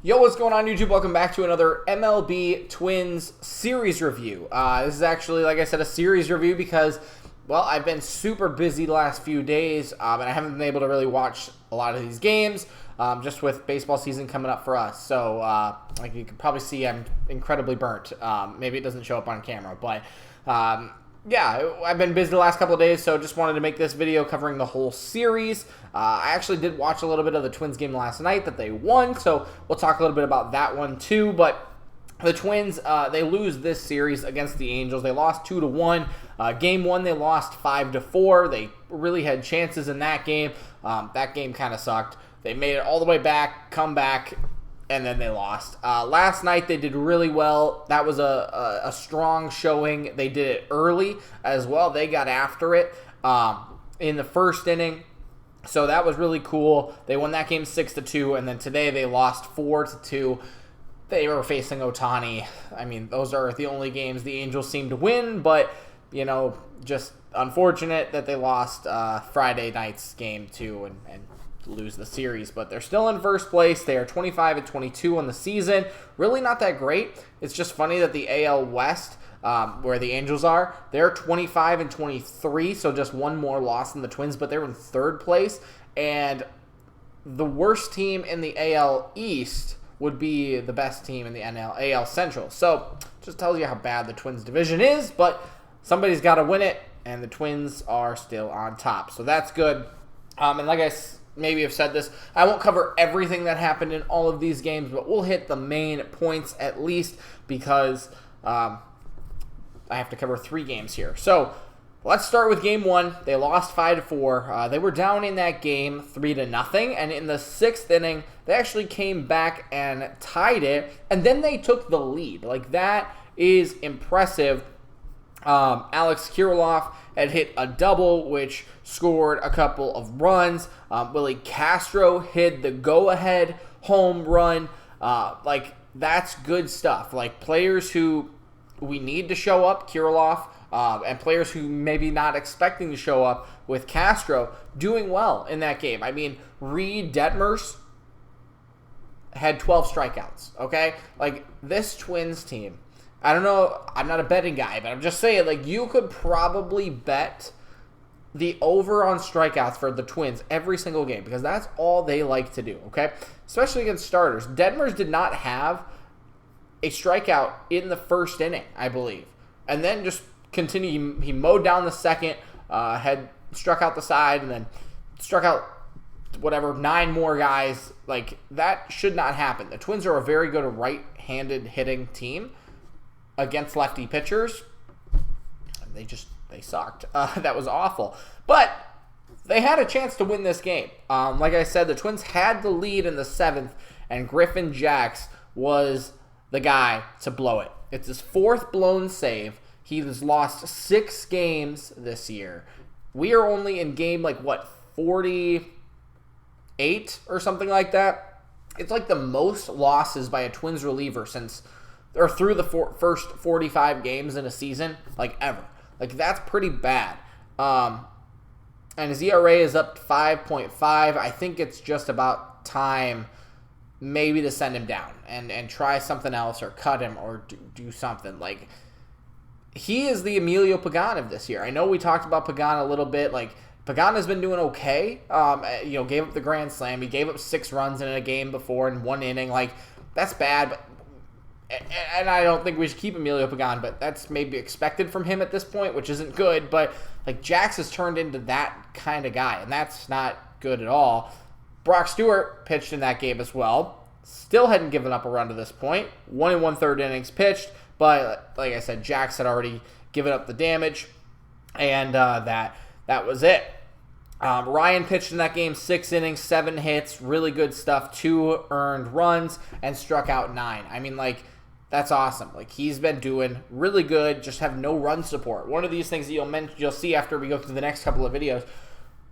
Yo, what's going on, YouTube? Welcome back to another MLB Twins series review. This is actually, like I said, a series review because, well, I've been super busy the last few days, and I haven't been able to really watch a lot of these games, just with baseball season coming up for us. So, like you can probably see, I'm incredibly burnt. Maybe it doesn't show up on camera, but yeah, I've been busy the last couple of days, so just wanted to make this video covering the whole series. I actually did watch a little bit of the Twins game last night that they won, so we'll talk a little bit about that one too. But the Twins, they lose this series against the Angels. They lost 2-1. Game 1, they lost 5-4. They really had chances in that game. That game kind of sucked. They made it all the way back, come back, and then they lost. Last night, they did really well. That was a strong showing. They did it early as well. They got after it in the first inning. So that was really cool. They won that game 6-2, and then today they lost 4-2. They were facing Ohtani. I mean, those are the only games the Angels seem to win, but, you know, just unfortunate that they lost Friday night's game too and lose the series, but they're still in first place. They are 25-22 on the season. Really not that great. It's just funny that the AL West, where the Angels are, they're 25-23, so just one more loss than the Twins, but they're in third place. And the worst team in the AL East would be the best team in the AL Central. So just tells you how bad the Twins division is, but somebody's got to win it, and the Twins are still on top. So that's good. And like I maybe have said this, I won't cover everything that happened in all of these games, but we'll hit the main points at least because I have to cover 3 games here. So let's start with game 1. They lost 5-4. They were down in that game 3-0, and in the 6th inning, they actually came back and tied it, and then they took the lead. Like, that is impressive. Alex Kirilloff had hit a double, which scored a couple of runs. Willie Castro hit the go-ahead home run. Like, that's good stuff. Like, players who we need to show up, Kirilloff, and players who maybe not expecting to show up with Castro doing well in that game. I mean, Reed Detmers had 12 strikeouts, okay? Like, this Twins team, I don't know, I'm not a betting guy, but I'm just saying, like, you could probably bet the over on strikeouts for the Twins every single game because that's all they like to do, okay? Especially against starters. Detmers did not have a strikeout in the first inning, I believe. And then just continue. He mowed down the second, had struck out the side, and then struck out, 9 more guys. Like, that should not happen. The Twins are a very good right-handed hitting team against lefty pitchers. They sucked. That was awful. But they had a chance to win this game. Like I said, the Twins had the lead in the 7th, and Griffin Jax was the guy to blow it. It's his 4th blown save. He has lost 6 games this year. We are only in game, 48 or something like that. It's like the most losses by a Twins reliever through the first 45 games in a season, ever. That's pretty bad. And his ERA is up to 5.5. I think it's just about time maybe to send him down and try something else or cut him or do something. He is the Emilio Pagan of this year. I know we talked about Pagan a little bit. Pagan has been doing okay. Gave up the grand slam. He gave up 6 runs in a game before in 1 inning. That's bad, but and I don't think we should keep Emilio Pagan, but that's maybe expected from him at this point, which isn't good. But Jax has turned into that kind of guy, and that's not good at all. Brock Stewart pitched in that game as well. Still hadn't given up a run to this point. 1 1/3 innings pitched, but like I said, Jax had already given up the damage, and that was it. Ryan pitched in that game 6 innings, 7 hits, really good stuff, 2 earned runs, and struck out 9. I mean, that's awesome. He's been doing really good, just have no run support. One of these things that you'll see after we go through the next couple of videos,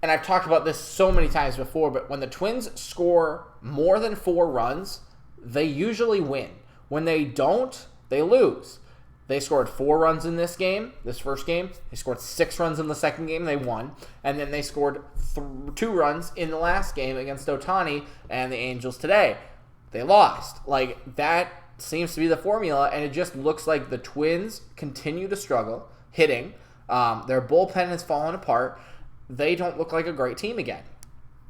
and I've talked about this so many times before, but when the Twins score more than 4 runs, they usually win. When they don't, they lose. They scored 4 runs in this first game. They scored 6 runs in the second game. They won. And then they scored 2 runs in the last game against Ohtani and the Angels today. they lost. Like, that seems to be the formula, and it just looks like the Twins continue to struggle hitting. Their bullpen has fallen apart. They don't look like a great team again.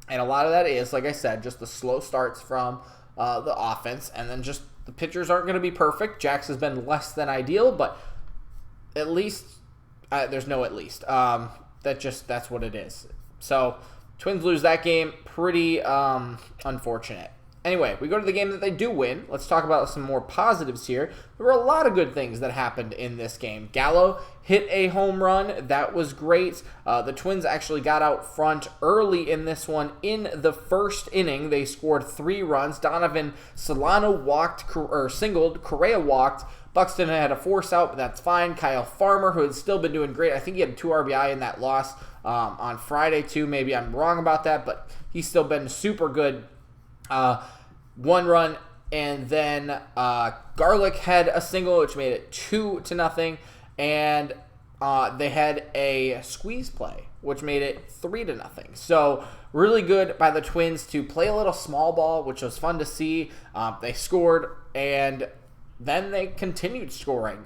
And a lot of that is, like I said, just the slow starts from the offense, and then just the pitchers aren't going to be perfect. Jax has been less than ideal, but at least there's no at least. That's what it is. So Twins lose that game. Pretty unfortunate. Anyway, we go to the game that they do win. Let's talk about some more positives here. There were a lot of good things that happened in this game. Gallo hit a home run. That was great. The Twins actually got out front early in this one. In the first inning, they scored 3 runs. Donovan Solano singled. Correa walked. Buxton had a force out, but that's fine. Kyle Farmer, who has still been doing great. I think he had 2 RBI in that loss on Friday, too. Maybe I'm wrong about that, but he's still been super good. 1 run, and then Garlick had a single, which made it 2-0, and they had a squeeze play, which made it 3-0. So really good by the Twins to play a little small ball, which was fun to see. They scored, and then they continued scoring.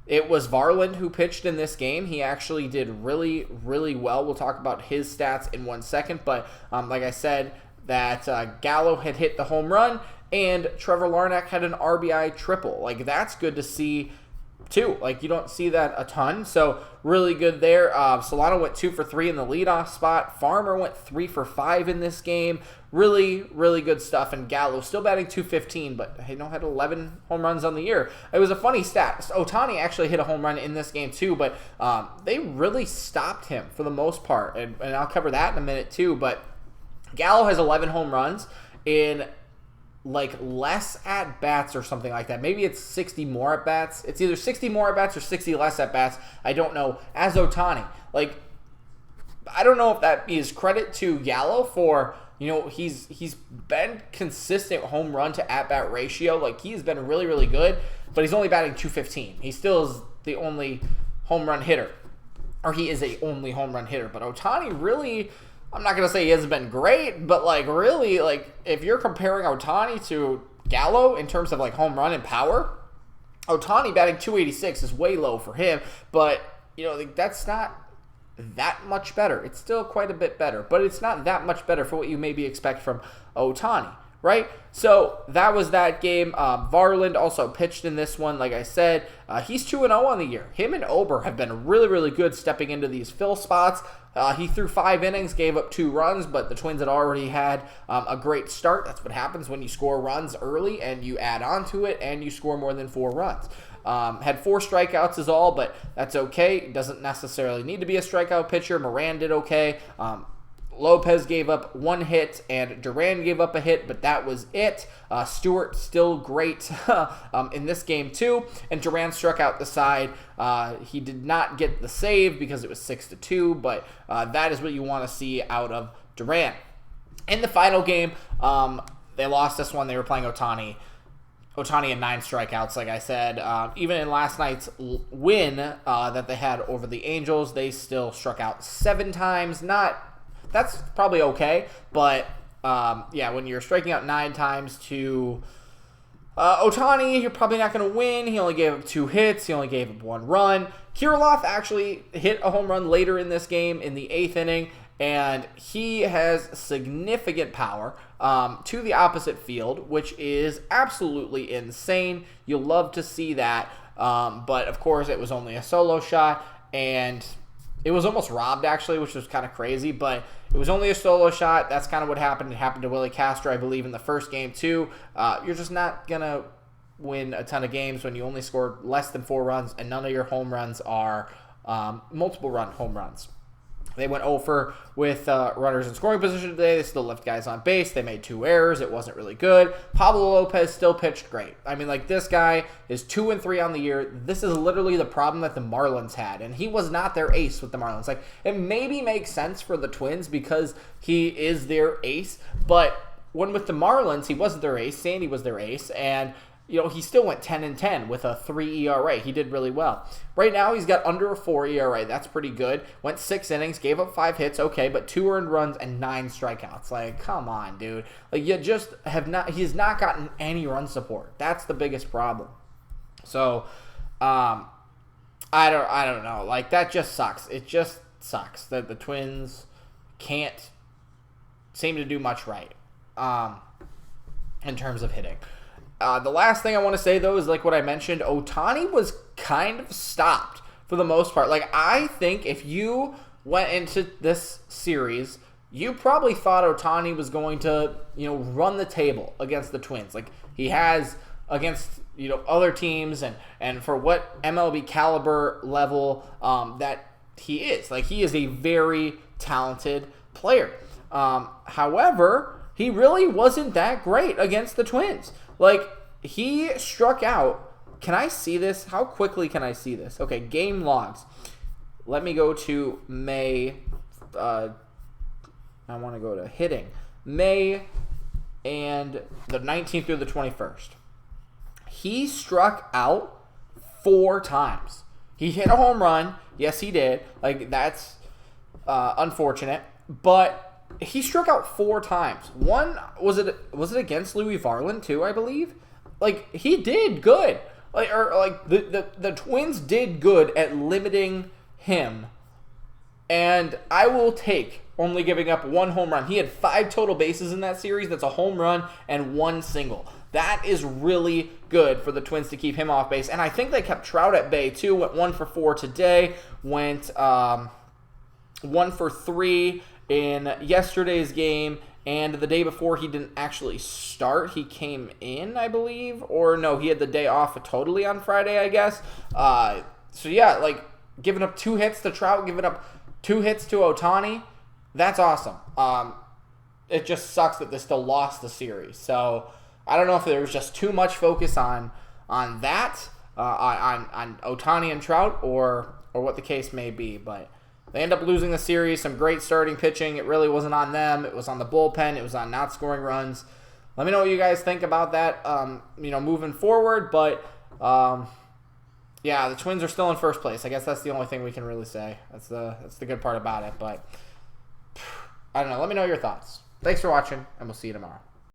It was Varland who pitched in this game. He actually did really, really well. We'll talk about his stats in 1 second, but like I said, that Gallo had hit the home run, and Trevor Larnach had an RBI triple. Like, that's good to see, too. Like, you don't see that a ton, so really good there. Solano went 2 for 3 in the leadoff spot. Farmer went 3 for 5 in this game. Really, really good stuff, and Gallo still batting .215, but had 11 home runs on the year. It was a funny stat. Ohtani actually hit a home run in this game, too, but they really stopped him for the most part, and I'll cover that in a minute, too, but Gallo has 11 home runs in, like, less at-bats or something like that. Maybe it's 60 more at-bats. It's either 60 more at-bats or 60 less at-bats. I don't know. As Ohtani. Like, I don't know if that is credit to Gallo for, he's been consistent home run to at-bat ratio. Like, he's been really, really good, but he's only batting .215. He still is the only home run hitter. Or he is a only home run hitter. But Ohtani really, I'm not going to say he hasn't been great, but, like, really, like, if you're comparing Ohtani to Gallo in terms of, like, home run and power, Ohtani batting .286 is way low for him, but, like, that's not that much better. It's still quite a bit better, but it's not that much better for what you maybe expect from Ohtani, right? So that was that game. Varland also pitched in this one, like I said. He's 2-0 on the year. Him and Ober have been really, really good stepping into these fill spots. He threw 5 innings, gave up 2 runs, but the Twins had already had a great start. That's what happens when you score runs early and you add on to it and you score more than 4 runs. Had 4 strikeouts is all, but that's okay. Doesn't necessarily need to be a strikeout pitcher. Moran did okay. Lopez gave up 1 hit, and Duran gave up a hit, but that was it. Stewart still great in this game too, and Duran struck out the side. He did not get the save because it was 6-2, but that is what you want to see out of Duran. In the final game, they lost this one. They were playing Ohtani. Ohtani had 9 strikeouts, like I said. Even in last night's win that they had over the Angels, they still struck out 7 times. That's probably okay, but when you're striking out 9 times to Ohtani, you're probably not going to win. He only gave up 2 hits. He only gave up 1 run. Kirilloff actually hit a home run later in this game in the 8th inning, and he has significant power to the opposite field, which is absolutely insane. You'll love to see that, but of course it was only a solo shot, and it was almost robbed, actually, which was kind of crazy, but it was only a solo shot. That's kind of what happened. It happened to Willie Castro, I believe, in the first game, too. You're just not going to win a ton of games when you only scored less than 4 runs, and none of your home runs are multiple-run home runs. They went over with runners in scoring position today. They still left guys on base. They made 2 errors. It wasn't really good. Pablo Lopez still pitched great. I mean, like, this guy is 2-3 on the year. This is literally the problem that the Marlins had, and he was not their ace with the Marlins. Like, it maybe makes sense for the Twins because he is their ace, but when with the Marlins, he wasn't their ace. Sandy was their ace, and he still went 10-10 with a 3 ERA. He did really well. Right now, he's got under a 4 ERA. That's pretty good. Went 6 innings, gave up 5 hits, okay, but 2 earned runs and 9 strikeouts. Like, come on, dude. Like, you just have not. He's not gotten any run support. That's the biggest problem. So, I don't know. Like, that just sucks. It just sucks that the Twins can't seem to do much right in terms of hitting. The last thing I want to say, though, is like what I mentioned. Ohtani was kind of stopped for the most part. Like, I think if you went into this series, you probably thought Ohtani was going to, run the table against the Twins. Like, he has against, other teams and for what MLB caliber level that he is. Like, he is a very talented player. However, he really wasn't that great against the Twins. Like, he struck out. Can I see this? How quickly can I see this? Okay, game logs. Let me go to May. I want to go to hitting. May and the 19th through the 21st. He struck out 4 times. He hit a home run. Yes, he did. Like, that's unfortunate. But he struck out 4 times. One, was it against Louis Varland too, I believe? Like, he did good. The Twins did good at limiting him. And I will take only giving up 1 home run. He had 5 total bases in that series. That's a home run and 1 single. That is really good for the Twins to keep him off base. And I think they kept Trout at bay too. Went 1 for 4 today. Went 1 for 3 in yesterday's game, and the day before he didn't actually start. He came in, I believe, or no, he had the day off totally on Friday, I guess. So yeah, like, giving up 2 hits to Trout, giving up 2 hits to Ohtani, that's awesome. It just sucks that they still lost the series. So I don't know if there was just too much focus on that, on Ohtani and Trout, or what the case may be, but they end up losing the series. Some great starting pitching. It really wasn't on them. It was on the bullpen. It was on not scoring runs. Let me know what you guys think about that, moving forward. But, yeah, the Twins are still in first place. I guess that's the only thing we can really say. That's the good part about it. But, I don't know. Let me know your thoughts. Thanks for watching, and we'll see you tomorrow.